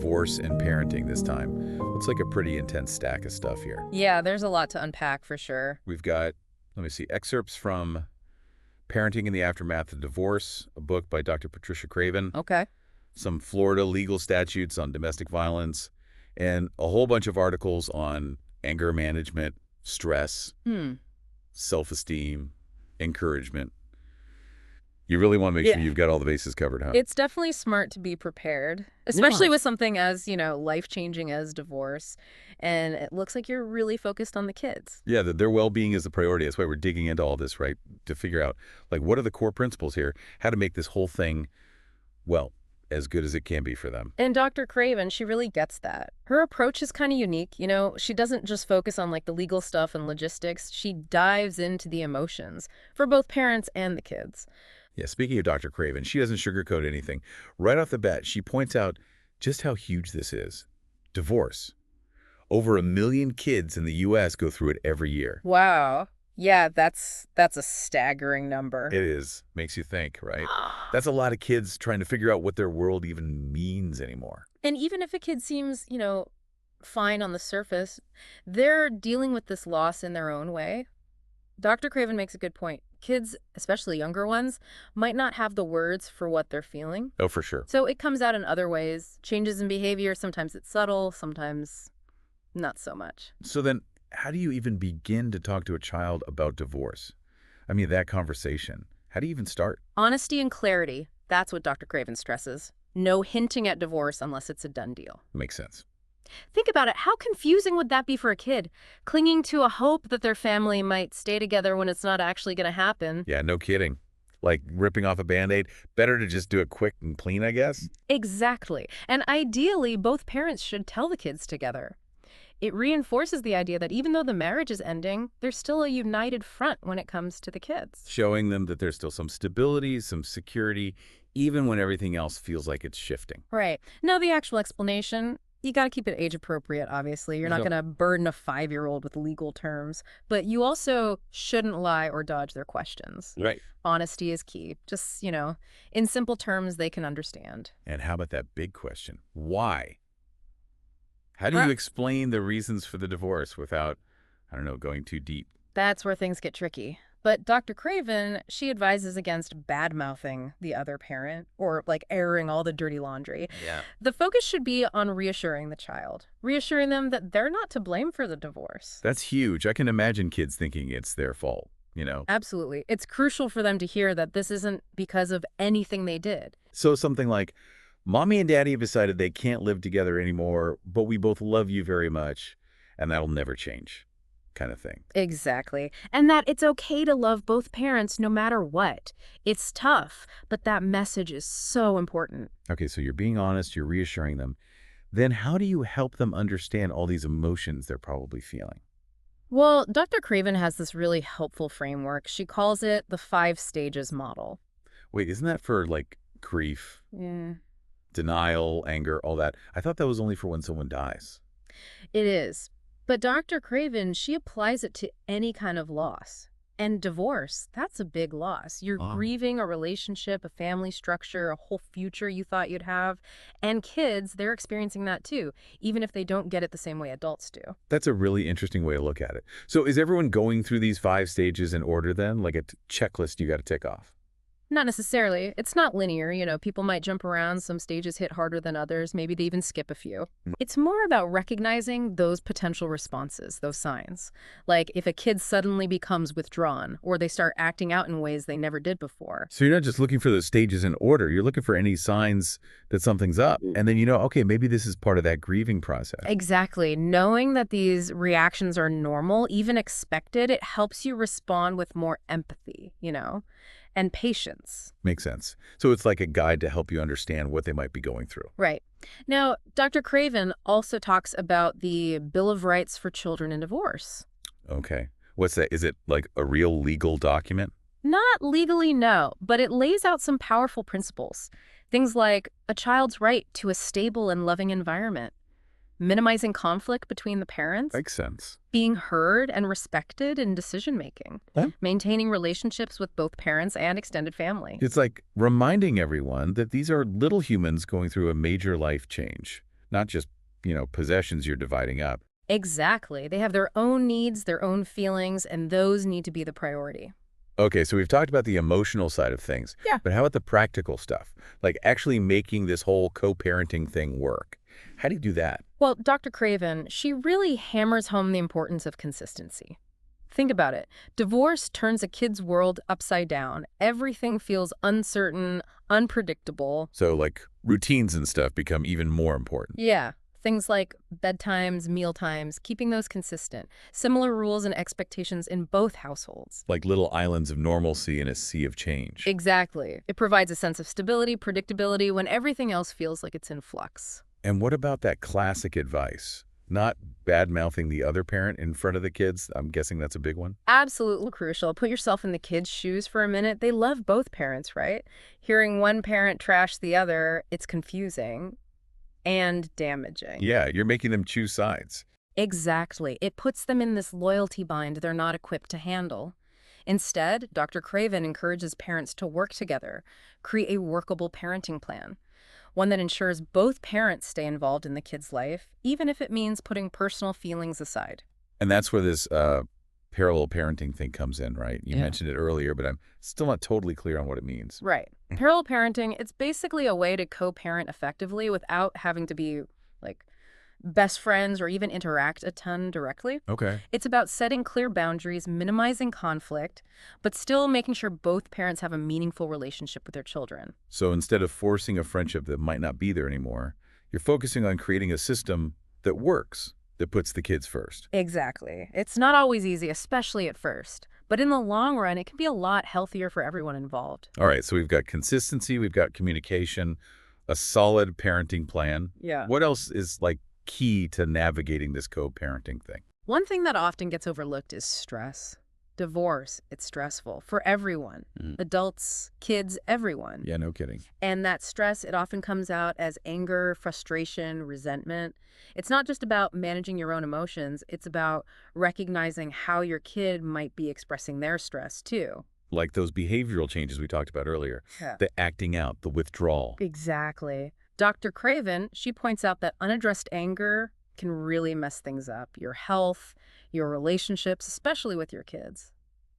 divorce and parenting this time. Looks like a pretty intense stack of stuff here. Yeah, there's a lot to unpack for sure. We've got, let me see, excerpts from Parenting in the Aftermath of Divorce, a book by Dr. Patricia Craven, Okay. some Florida legal statutes on domestic violence, and a whole bunch of articles on anger management, stress, self-esteem, encouragement. You really want to make sure you've got all the bases covered, huh? It's definitely smart to be prepared, especially with something as, life-changing as divorce. And it looks like you're really focused on the kids. Yeah, that their well-being is the priority. That's why we're digging into all this, right? To figure out, like, what are the core principles here? How to make this whole thing, well, as good as it can be for them. And Dr. Craven, she really gets that. Her approach is kind of unique. She doesn't just focus on the legal stuff and logistics. She dives into the emotions for both parents and the kids. Yeah, speaking of Dr. Craven, she doesn't sugarcoat anything. Right off the bat, she points out just how huge this is. Divorce. Over 1 million kids in the U.S. go through it every year. Wow. Yeah, that's a staggering number. It is. Makes you think, right? That's a lot of kids trying to figure out what their world even means anymore. And even if a kid seems, fine on the surface, they're dealing with this loss in their own way. Dr. Craven makes a good point. Kids, especially younger ones, might not have the words for what they're feeling. Oh, for sure. So it comes out in other ways. Changes in behavior, sometimes it's subtle, sometimes not so much. So then, how do you even begin to talk to a child about divorce? I mean, that conversation. How do you even start? Honesty and clarity. That's what Dr. Craven stresses. No hinting at divorce unless it's a done deal. Makes sense. Think about it. How confusing would that be for a kid? Clinging to a hope that their family might stay together when it's not actually going to happen. Yeah, no kidding. Like ripping off a Band-Aid. Better to just do it quick and clean, I guess? Exactly. And ideally, both parents should tell the kids together. It reinforces the idea that even though the marriage is ending, there's still a united front when it comes to the kids. Showing them that there's still some stability, some security, even when everything else feels like it's shifting. Right. Now, the actual explanation, you got to keep it age appropriate, obviously. You're not going to burden a 5-year-old with legal terms, but you also shouldn't lie or dodge their questions. Right. Honesty is key. Just, in simple terms they can understand. And how about that big question? Why? How do you explain the reasons for the divorce without, I don't know, going too deep? That's where things get tricky. But Dr. Craven, she advises against bad-mouthing the other parent or airing all the dirty laundry. Yeah. The focus should be on reassuring the child, reassuring them that they're not to blame for the divorce. That's huge. I can imagine kids thinking it's their fault, Absolutely. It's crucial for them to hear that this isn't because of anything they did. So something like, Mommy and Daddy have decided they can't live together anymore, but we both love you very much, and that'll never change. Kind of thing. Exactly. And that it's okay to love both parents no matter what. It's tough, but that message is so important. Okay, so you're being honest, you're reassuring them. Then how do you help them understand all these emotions they're probably feeling? Well, Dr. Craven has this really helpful framework. She calls it the 5 stages model. Wait, isn't that for grief, denial, anger, all that? I thought that was only for when someone dies. It is. But Dr. Craven, she applies it to any kind of loss. And divorce, that's a big loss. You're grieving a relationship, a family structure, a whole future you thought you'd have. And kids, they're experiencing that too, even if they don't get it the same way adults do. That's a really interesting way to look at it. So is everyone going through these 5 stages in order then? Like a checklist you got to tick off? Not necessarily. It's not linear. People might jump around. Some stages hit harder than others. Maybe they even skip a few. It's more about recognizing those potential responses, those signs. Like if a kid suddenly becomes withdrawn or they start acting out in ways they never did before. So you're not just looking for those stages in order. You're looking for any signs that something's up. And then okay, maybe this is part of that grieving process. Exactly. Knowing that these reactions are normal, even expected, it helps you respond with more empathy, and patience. Makes sense. So it's like a guide to help you understand what they might be going through. Right. Now, Dr. Craven also talks about the Bill of Rights for Children in Divorce. Okay. What's that? Is it like a real legal document? Not legally, no, but it lays out some powerful principles. Things like a child's right to a stable and loving environment, minimizing conflict between the parents, Makes sense. being heard and respected in decision-making, maintaining relationships with both parents and extended family. It's like reminding everyone that these are little humans going through a major life change, not just, possessions you're dividing up. Exactly. They have their own needs, their own feelings, and those need to be the priority. Okay, so we've talked about the emotional side of things, Yeah. but how about the practical stuff? Like actually making this whole co-parenting thing work. How do you do that? Well, Dr. Craven, she really hammers home the importance of consistency. Think about it. Divorce turns a kid's world upside down. Everything feels uncertain, unpredictable. So like routines and stuff become even more important. Yeah, things like bedtimes, meal times, keeping those consistent. Similar rules and expectations in both households. Like little islands of normalcy in a sea of change. Exactly. It provides a sense of stability, predictability, when everything else feels like it's in flux. And what about that classic advice? Not bad-mouthing the other parent in front of the kids? I'm guessing that's a big one. Absolutely crucial. Put yourself in the kids' shoes for a minute. They love both parents, right? Hearing one parent trash the other, it's confusing and damaging. Yeah, you're making them choose sides. Exactly. It puts them in this loyalty bind they're not equipped to handle. Instead, Dr. Craven encourages parents to work together, create a workable parenting plan, one that ensures both parents stay involved in the kid's life, even if it means putting personal feelings aside. And that's where this parallel parenting thing comes in, right? You mentioned it earlier, but I'm still not totally clear on what it means. Right. Parallel parenting, it's basically a way to co-parent effectively without having to be, like, best friends or even interact a ton directly. Okay. It's about setting clear boundaries, minimizing conflict, but still making sure both parents have a meaningful relationship with their children. So instead of forcing a friendship that might not be there anymore, you're focusing on creating a system that works, that puts the kids first. Exactly. It's not always easy, especially at first. But in the long run, it can be a lot healthier for everyone involved. All right, so we've got consistency, we've got communication, a solid parenting plan. Yeah. What else is like key to navigating this co-parenting thing? One thing that often gets overlooked is stress. Divorce, it's stressful for everyone. Adults, kids, everyone. Yeah, no kidding. And that stress, it often comes out as anger, frustration, resentment. It's not just about managing your own emotions. It's about recognizing how your kid might be expressing their stress, too. Like those behavioral changes we talked about earlier, Yeah. the acting out, the withdrawal. Exactly. Dr. Craven, she points out that unaddressed anger can really mess things up. Your health, your relationships, especially with your kids.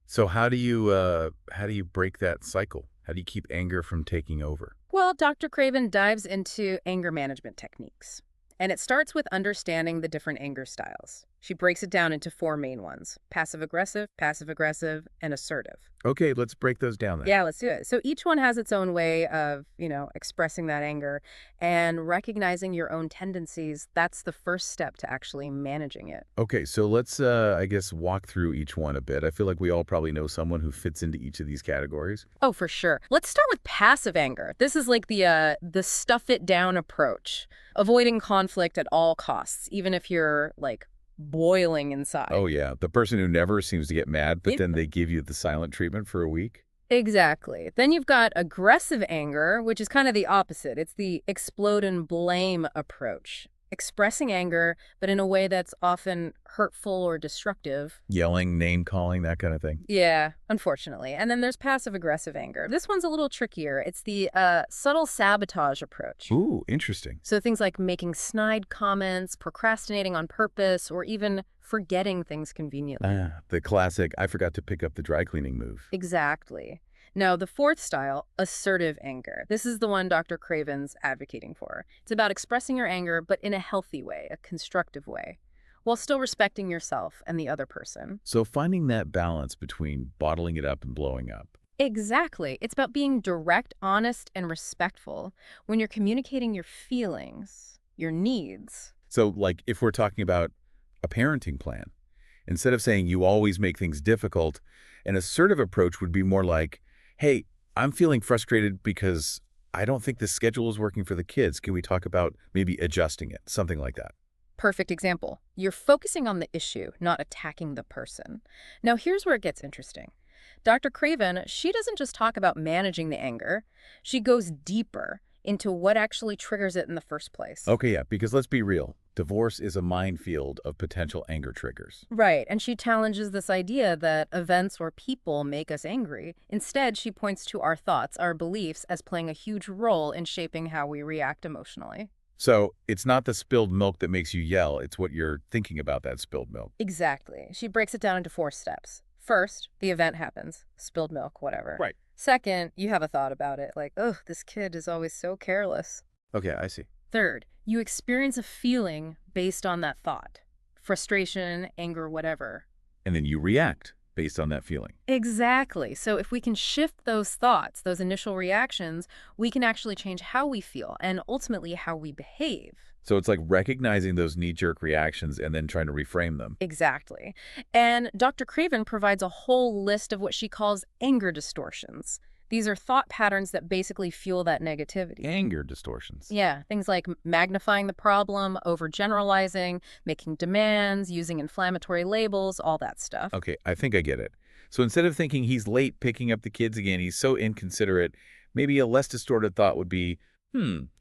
So how do you break that cycle? How do you keep anger from taking over? Well, Dr. Craven dives into anger management techniques. And it starts with understanding the different anger styles. She breaks it down into 4 main ones: passive-aggressive, and assertive. Okay, let's break those down then. Yeah, let's do it. So each one has its own way of, expressing that anger, and recognizing your own tendencies. That's the first step to actually managing it. Okay, so let's, I guess, walk through each one a bit. I feel like we all probably know someone who fits into each of these categories. Oh, for sure. Let's start with passive anger. This is like the stuff it down approach, avoiding conflict at all costs, even if you're like boiling inside. Oh, yeah, the person who never seems to get mad, but Yep. then they give you the silent treatment for a week. Exactly. Then you've got aggressive anger, which is kind of the opposite. It's the explode and blame approach. Expressing anger, but in a way that's often hurtful or destructive. Yelling, name-calling, that kind of thing. Yeah, unfortunately. And then there's passive-aggressive anger. This one's a little trickier. It's the subtle sabotage approach. Ooh, interesting. So things like making snide comments, procrastinating on purpose, or even forgetting things conveniently. The classic, I forgot to pick up the dry cleaning move. Exactly. Now, the fourth style, assertive anger. This is the one Dr. Craven's advocating for. It's about expressing your anger, but in a healthy way, a constructive way, while still respecting yourself and the other person. So finding that balance between bottling it up and blowing up. Exactly. It's about being direct, honest, and respectful when you're communicating your feelings, your needs. So, like, if we're talking about a parenting plan, instead of saying you always make things difficult, an assertive approach would be more like, hey, I'm feeling frustrated because I don't think the schedule is working for the kids. Can we talk about maybe adjusting it? Something like that. Perfect example. You're focusing on the issue, not attacking the person. Now, here's where it gets interesting. Dr. Craven, she doesn't just talk about managing the anger. She goes deeper into what actually triggers it in the first place. Okay, yeah, because let's be real. Divorce is a minefield of potential anger triggers. Right, and she challenges this idea that events or people make us angry. Instead, she points to our thoughts, our beliefs, as playing a huge role in shaping how we react emotionally. So it's not the spilled milk that makes you yell. It's what you're thinking about that spilled milk. Exactly. She breaks it down into 4 steps. First, the event happens. Spilled milk, whatever. Right. Second, you have a thought about it, like, oh, this kid is always so careless. Okay, I see. Third, you experience a feeling based on that thought. Frustration, anger, whatever. And then you react based on that feeling. Exactly. So if we can shift those thoughts, those initial reactions, we can actually change how we feel and ultimately how we behave. So it's like recognizing those knee-jerk reactions and then trying to reframe them. Exactly. And Dr. Craven provides a whole list of what she calls anger distortions. These are thought patterns that basically fuel that negativity. Anger distortions. Yeah, things like magnifying the problem, overgeneralizing, making demands, using inflammatory labels, all that stuff. Okay, I think I get it. So instead of thinking he's late picking up the kids again, he's so inconsiderate, maybe a less distorted thought would be,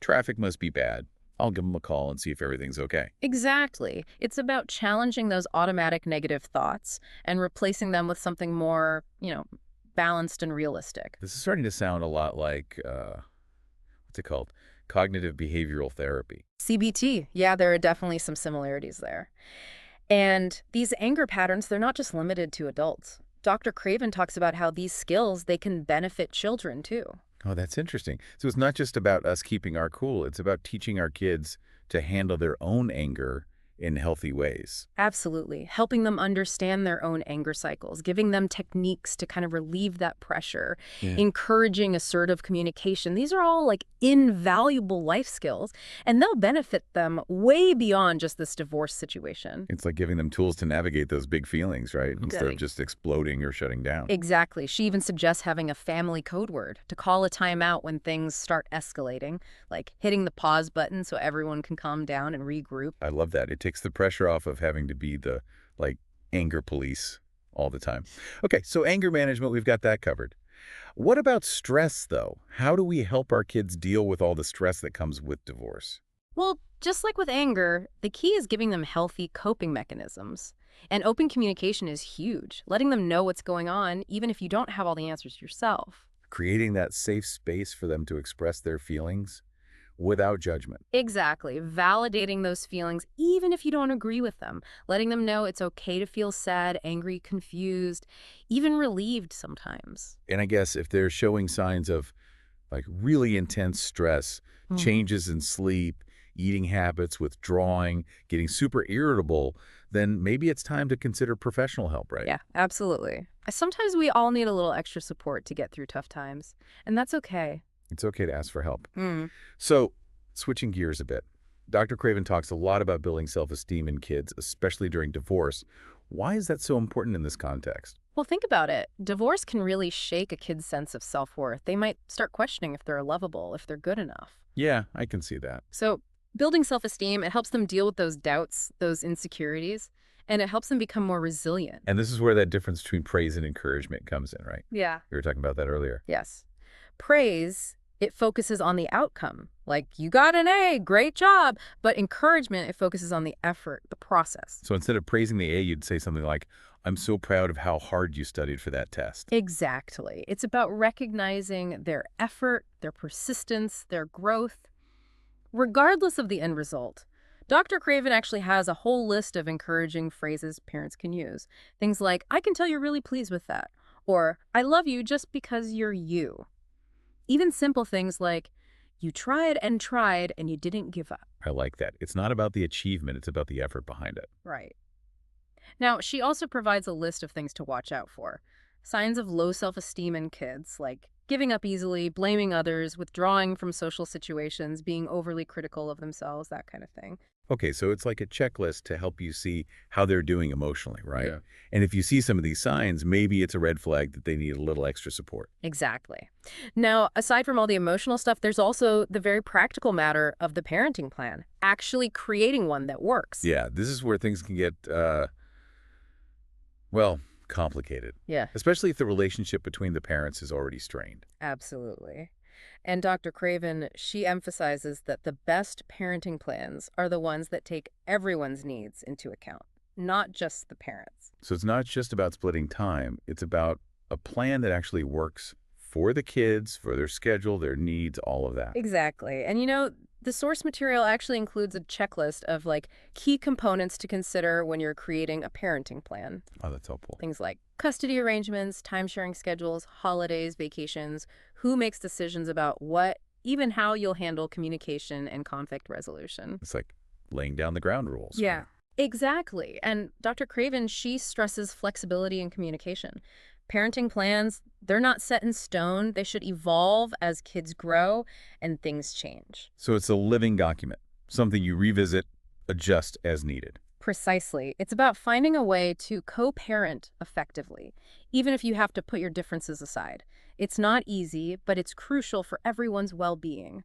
traffic must be bad. I'll give him a call and see if everything's okay. Exactly. It's about challenging those automatic negative thoughts and replacing them with something more, balanced and realistic. This is starting to sound a lot like, what's it called? Cognitive behavioral therapy. CBT. Yeah, there are definitely some similarities there. And these anger patterns, they're not just limited to adults. Dr. Craven talks about how these skills, they can benefit children too. Oh, that's interesting. So it's not just about us keeping our cool. It's about teaching our kids to handle their own anger in healthy ways. Absolutely. Helping them understand their own anger cycles, giving them techniques to kind of relieve that pressure, encouraging assertive communication. These are all like invaluable life skills, and they'll benefit them way beyond just this divorce situation. It's like giving them tools to navigate those big feelings, right? Instead of just exploding or shutting down. Exactly. She even suggests having a family code word to call a timeout when things start escalating, like hitting the pause button so everyone can calm down and regroup. I love that. It takes the pressure off of having to be the, anger police all the time. Okay, so anger management, we've got that covered. What about stress, though? How do we help our kids deal with all the stress that comes with divorce? Well, just like with anger, the key is giving them healthy coping mechanisms. And open communication is huge, letting them know what's going on, even if you don't have all the answers yourself. Creating that safe space for them to express their feelings without judgment. Exactly. Validating those feelings, even if you don't agree with them. Letting them know it's okay to feel sad, angry, confused, even relieved sometimes. And I guess if they're showing signs of really intense stress, changes in sleep, eating habits, withdrawing, getting super irritable, then maybe it's time to consider professional help, right? Yeah, absolutely. Sometimes we all need a little extra support to get through tough times, and that's okay. It's okay to ask for help. So, switching gears a bit, Dr. Craven talks a lot about building self-esteem in kids, especially during divorce. Why is that so important in this context? Well, think about it. Divorce can really shake a kid's sense of self-worth. They might start questioning if they're lovable, if they're good enough. Yeah, I can see that. So building self-esteem, it helps them deal with those doubts, those insecurities, and it helps them become more resilient. And this is where that difference between praise and encouragement comes in, right? Yeah. We were talking about that earlier. Yes. Praise, it focuses on the outcome. Like, you got an A, great job. But encouragement, it focuses on the effort, the process. So instead of praising the A, you'd say something like, I'm so proud of how hard you studied for that test. Exactly. It's about recognizing their effort, their persistence, their growth, regardless of the end result. Dr. Craven actually has a whole list of encouraging phrases parents can use. Things like, I can tell you're really pleased with that. Or, I love you just because you're you. Even simple things like, you tried and you didn't give up. I like that. It's not about the achievement, it's about the effort behind it. Right. Now, she also provides a list of things to watch out for. Signs of low self-esteem in kids, like giving up easily, blaming others, withdrawing from social situations, being overly critical of themselves, that kind of thing. Okay, so it's like a checklist to help you see how they're doing emotionally, right? Yeah. And if you see some of these signs, maybe it's a red flag that they need a little extra support. Exactly. Now, aside from all the emotional stuff, there's also the very practical matter of the parenting plan, actually creating one that works. Yeah, this is where things can get, complicated. Yeah, Especially if the relationship between the parents is already strained. absolutely. And Dr. Craven, she emphasizes that the best parenting plans are the ones that take everyone's needs into account, not just the parents. So it's not just about splitting time. It's about a plan that actually works for the kids, for their schedule, their needs, all of that. Exactly. And The source material actually includes a checklist of like key components to consider when you're creating a parenting plan. Oh, that's helpful. Things like custody arrangements, time-sharing schedules, holidays, vacations, who makes decisions about what, even how you'll handle communication and conflict resolution. It's like laying down the ground rules. Yeah. Exactly. And Dr. Craven, she stresses flexibility in communication. Parenting plans, they're not set in stone. They should evolve as kids grow and things change. So it's a living document, something you revisit, adjust as needed. Precisely. It's about finding a way to co-parent effectively, even if you have to put your differences aside. It's not easy, but it's crucial for everyone's well-being.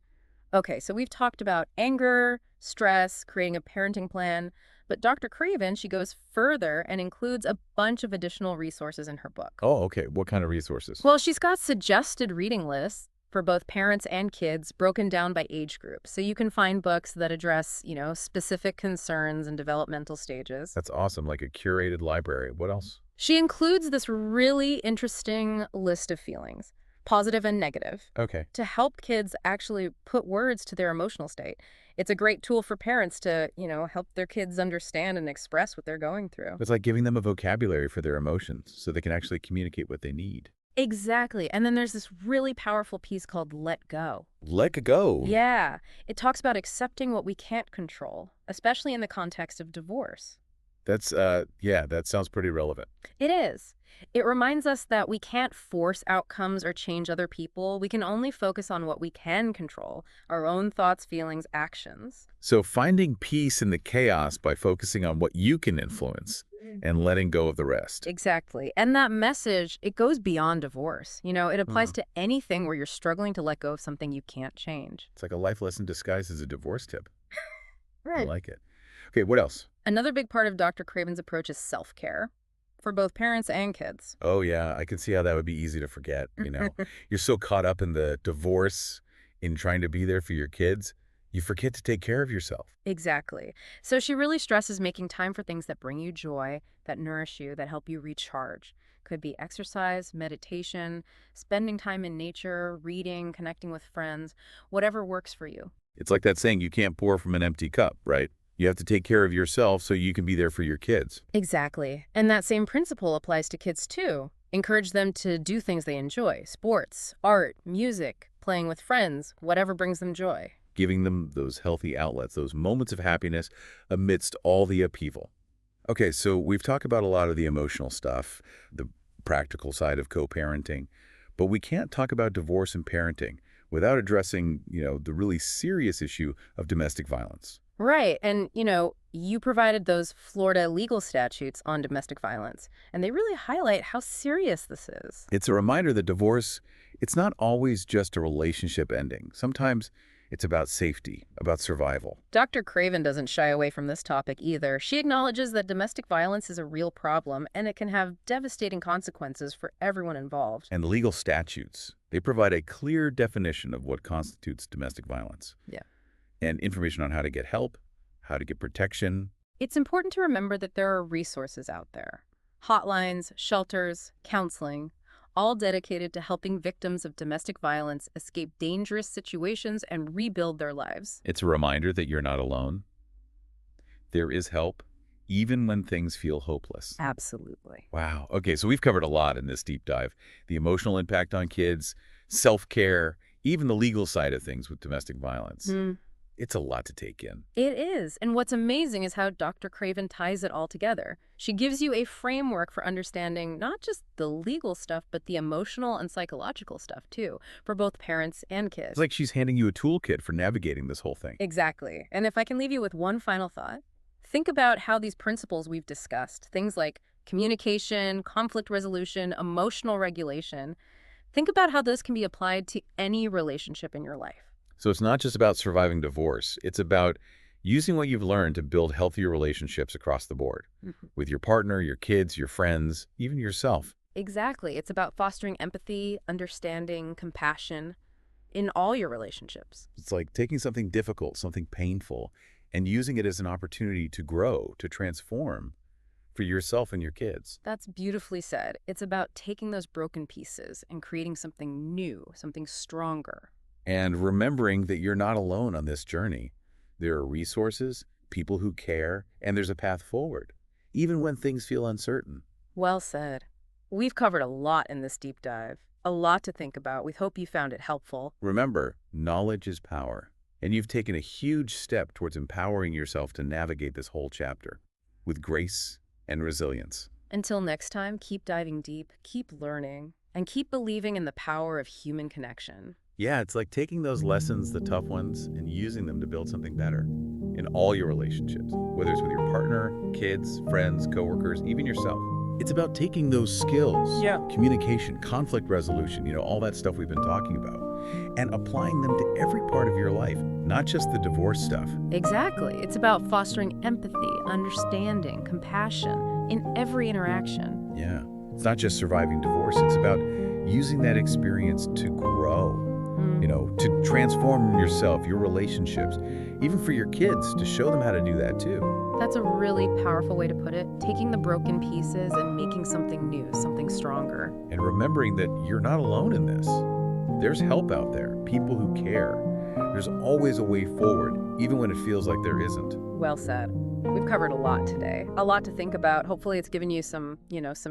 Okay, so we've talked about anger, stress, creating a parenting plan, but Dr. Craven, she goes further and includes a bunch of additional resources in her book. Oh, okay. What kind of resources? Well, she's got suggested reading lists for both parents and kids broken down by age group. So you can find books that address, specific concerns and developmental stages. That's awesome, like a curated library. What else? She includes this really interesting list of feelings, positive and negative, Okay. to help kids actually put words to their emotional state. It's a great tool for parents to, help their kids understand and express what they're going through. It's like giving them a vocabulary for their emotions so they can actually communicate what they need. Exactly. And then there's this really powerful piece called Let Go. Let go. Yeah. It talks about accepting what we can't control, especially in the context of divorce. Yeah, that sounds pretty relevant. It is. It reminds us that we can't force outcomes or change other people. We can only focus on what we can control, our own thoughts, feelings, actions. So finding peace in the chaos by focusing on what you can influence and letting go of the rest. Exactly. And that message, it goes beyond divorce. It applies Mhm. to anything where you're struggling to let go of something you can't change. It's like a life lesson disguised as a divorce tip. I Right. like it. Okay, what else? Another big part of Dr. Craven's approach is self-care for both parents and kids. Oh, yeah, I can see how that would be easy to forget, You're so caught up in the divorce, in trying to be there for your kids, you forget to take care of yourself. Exactly. So she really stresses making time for things that bring you joy, that nourish you, that help you recharge. Could be exercise, meditation, spending time in nature, reading, connecting with friends, whatever works for you. It's like that saying, you can't pour from an empty cup, right? You have to take care of yourself so you can be there for your kids. Exactly. And that same principle applies to kids too. Encourage them to do things they enjoy, sports, art, music, playing with friends, whatever brings them joy. Giving them those healthy outlets, those moments of happiness amidst all the upheaval. Okay, so we've talked about a lot of the emotional stuff, the practical side of co-parenting, but we can't talk about divorce and parenting without addressing, the really serious issue of domestic violence. Right. And, you provided those Florida legal statutes on domestic violence, and they really highlight how serious this is. It's a reminder that divorce, it's not always just a relationship ending. Sometimes it's about safety, about survival. Dr. Craven doesn't shy away from this topic either. She acknowledges that domestic violence is a real problem, and it can have devastating consequences for everyone involved. And legal statutes, they provide a clear definition of what constitutes domestic violence. Yeah. And information on how to get help, how to get protection. It's important to remember that there are resources out there. Hotlines, shelters, counseling, all dedicated to helping victims of domestic violence escape dangerous situations and rebuild their lives. It's a reminder that you're not alone. There is help, even when things feel hopeless. Absolutely. Wow. Okay, so we've covered a lot in this deep dive. The emotional impact on kids, self-care, even the legal side of things with domestic violence. It's a lot to take in. It is. And what's amazing is how Dr. Craven ties it all together. She gives you a framework for understanding not just the legal stuff, but the emotional and psychological stuff, too, for both parents and kids. It's like she's handing you a toolkit for navigating this whole thing. Exactly. And if I can leave you with one final thought, think about how these principles we've discussed, things like communication, conflict resolution, emotional regulation, think about how those can be applied to any relationship in your life. So it's not just about surviving divorce. It's about using what you've learned to build healthier relationships across the board with your partner, your kids, your friends, even yourself. Exactly. It's about fostering empathy, understanding, compassion in all your relationships. It's like taking something difficult, something painful, and using it as an opportunity to grow, to transform for yourself and your kids. That's beautifully said. It's about taking those broken pieces and creating something new, something stronger. And remembering that you're not alone on this journey. There are resources, people who care, and there's a path forward, even when things feel uncertain. Well said. We've covered a lot in this deep dive, a lot to think about. We hope you found it helpful. Remember, knowledge is power, and you've taken a huge step towards empowering yourself to navigate this whole chapter with grace and resilience. Until next time, keep diving deep, keep learning, and keep believing in the power of human connection. Yeah, it's like taking those lessons, the tough ones, and using them to build something better in all your relationships, whether it's with your partner, kids, friends, coworkers, even yourself. It's about taking those skills, communication, conflict resolution, all that stuff we've been talking about, and applying them to every part of your life, not just the divorce stuff. Exactly. It's about fostering empathy, understanding, compassion in every interaction. Yeah. It's not just surviving divorce. It's about using that experience to grow, to transform yourself, your relationships, even for your kids, to show them how to do that too. That's a really powerful way to put it, taking the broken pieces and making something new, something stronger. And remembering that you're not alone in this. There's help out there, people who care. There's always a way forward, even when it feels like there isn't. Well said. We've covered a lot today, a lot to think about. Hopefully it's given you some tools.